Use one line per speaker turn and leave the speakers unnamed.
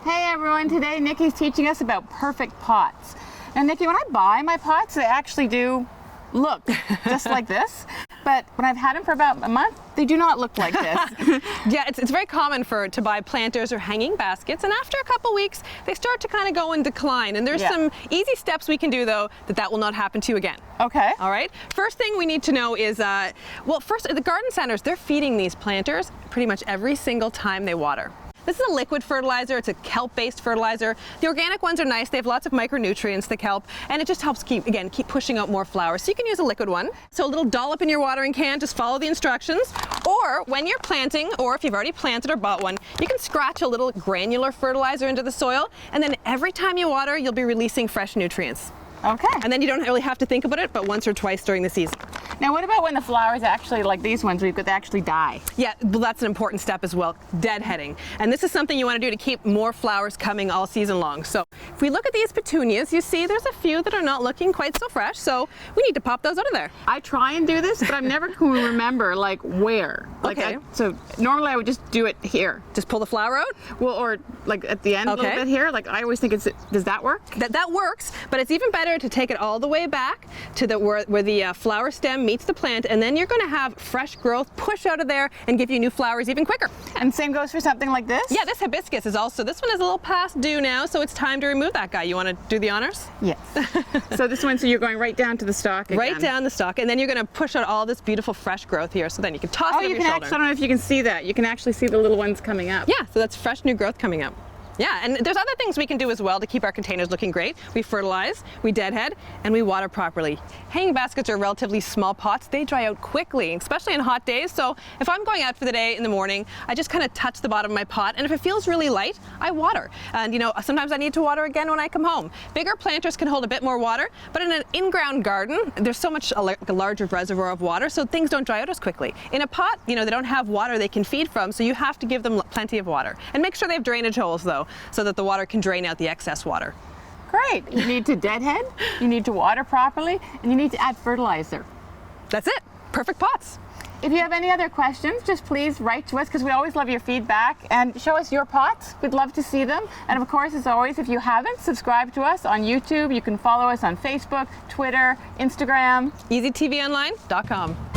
Hey everyone, today Niki's teaching us about perfect pots. Now Niki, when I buy my pots, they actually do look just like this. But when I've had them for about a month, they do not look like this.
Yeah, it's very common to buy planters or hanging baskets, and after a couple weeks, they start to kind of go in decline. And there's some easy steps we can do, though, that will not happen to you again.
Okay.
All right. First thing we need to know is, well, first, the garden centers, they're feeding these planters pretty much every single time they water. This is a liquid fertilizer. It's a kelp-based fertilizer. The organic ones are nice. They have lots of micronutrients, the kelp, and it just helps keep pushing out more flowers. So you can use a liquid one. So a little dollop in your watering can, just follow the instructions. Or when you're planting, or if you've already planted or bought one, you can scratch a little granular fertilizer into the soil, and then every time you water, you'll be releasing fresh nutrients.
Okay.
And then you don't really have to think about it, but once or twice during the season.
Now what about when the flowers actually, like these ones, they actually die?
Yeah, well, that's an important step as well, deadheading. And this is something you want to do to keep more flowers coming all season long. So if we look at these petunias, you see there's a few that are not looking quite so fresh, so we need to pop those out of there.
I try and do this, but I'm never can remember like where. Like
okay.
So normally I would just do it here.
Just pull the flower out?
Well, or like at the end a little bit here. Like I always think does that work?
That works, but it's even better to take it all the way back to where the flower stem meets the plant, and then you're going to have fresh growth push out of there and give you new flowers even quicker.
And same goes for something like this?
Yeah, this hibiscus is also, this one is a little past due now, so it's time to remove that guy. You want to do the honors?
Yes. So this one, so you're going right down to the stalk again.
Right down the stalk, and then you're going to push out all this beautiful fresh growth here, so then you can toss it over your shoulder.
Actually, I don't know if you can see that. You can actually see the little ones coming up.
Yeah, so that's fresh new growth coming up. Yeah, and there's other things we can do as well to keep our containers looking great. We fertilize, we deadhead, and we water properly. Hanging baskets are relatively small pots. They dry out quickly, especially in hot days. So if I'm going out for the day in the morning, I just kind of touch the bottom of my pot, and if it feels really light, I water. And you know, sometimes I need to water again when I come home. Bigger planters can hold a bit more water, but in an in-ground garden, there's so much a larger reservoir of water, so things don't dry out as quickly. In a pot, you know, they don't have water they can feed from, so you have to give them plenty of water. And make sure they have drainage holes, though, so that the water can drain out the excess water.
Great. You need to deadhead, you need to water properly, and you need to add fertilizer.
That's it. Perfect pots.
If you have any other questions, just please write to us, because we always love your feedback, and show us your pots. We'd love to see them. And of course, as always, if you haven't, subscribe to us on YouTube. You can follow us on Facebook, Twitter, Instagram.
EZTV Online.com.